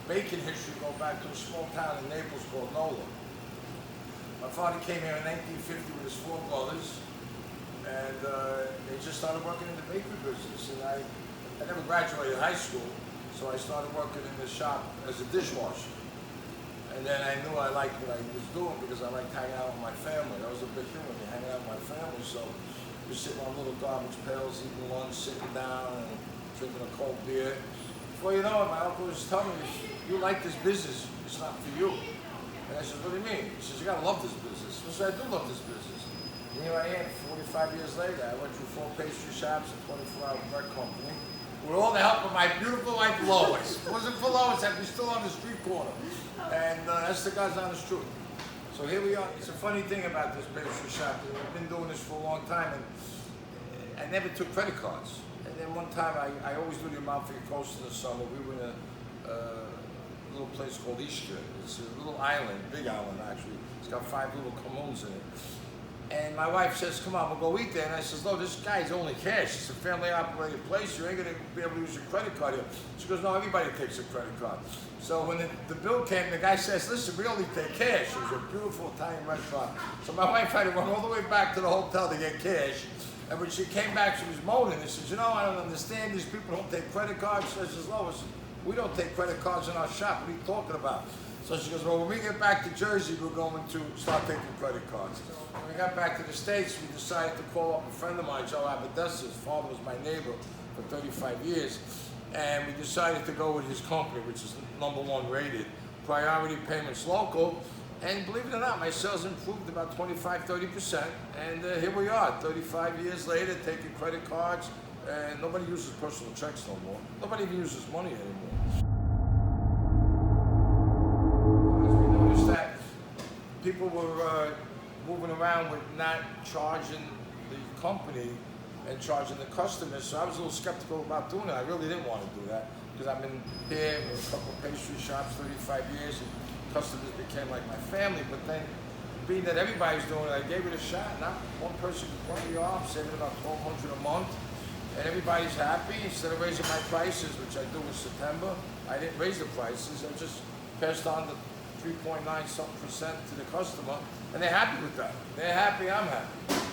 baking history go back to a small town in Naples called Nola. My father came here in 1950 with his 4 brothers, and they just started working in the bakery business. And I never graduated high school, so I started working in the shop as a dishwasher. And then I knew I liked what I was doing because I liked hanging out with my family. That was a big thing with me, hanging out with my family. So we were sitting on little garbage pails, eating lunch, sitting down, and drinking a cold beer. Before you know it, my uncle was telling me, you like this business, it's not for you. And I said, what do you mean? He says, you gotta love this business. I said, I do love this business. And here I am, 45 years later. I went through 4 pastry shops, a 24-hour bread company, with all the help of my beautiful wife, Lois. If it wasn't for Lois, I'd be still on the street corner. And that's the God's honest truth. So here we are. It's a funny thing about this pastry shop. I've been doing this for a long time, and I never took credit cards. And then one time, I always do the Amalfi Coast in the summer. We were in a little place called Easter. It's a little island, big island actually. It's got 5 little communes in it. And my wife says, come on, we'll go eat there. And I says, no, this guy's only cash. It's a family operated place. You ain't gonna be able to use your credit card here. She goes, no, everybody takes a credit card. So when the bill came, the guy says, listen, we only take cash. It was a beautiful Italian restaurant. So my wife had to run all the way back to the hotel to get cash. And when she came back, she was moaning. She says, you know, I don't understand. These people don't take credit cards. So I says, Lois, we don't take credit cards in our shop. What are you talking about? So she goes, well, when we get back to Jersey, we're going to start taking credit cards. When we got back to the States, we decided to call up a friend of mine, Joe Abadessa. His father was my neighbor for 35 years. And we decided to go with his company, which is #1 rated, Priority Payments Local. And believe it or not, my sales improved about 25–30%. And here we are, 35 years later, taking credit cards. And nobody uses personal checks no more. Nobody even uses money anymore. People were moving around with not charging the company and charging the customers, so I was a little skeptical about doing it. I really didn't want to do that because I've been here with a couple of pastry shops 35 years, and customers became like my family. But then, being that everybody's doing it, I gave it a shot. Not one person could run me off, saving about $1,200 a month, and everybody's happy. Instead of raising my prices, which I do in September, I didn't raise the prices. I just passed on the 3.9% to the customer, and they're happy with that. They're happy, I'm happy.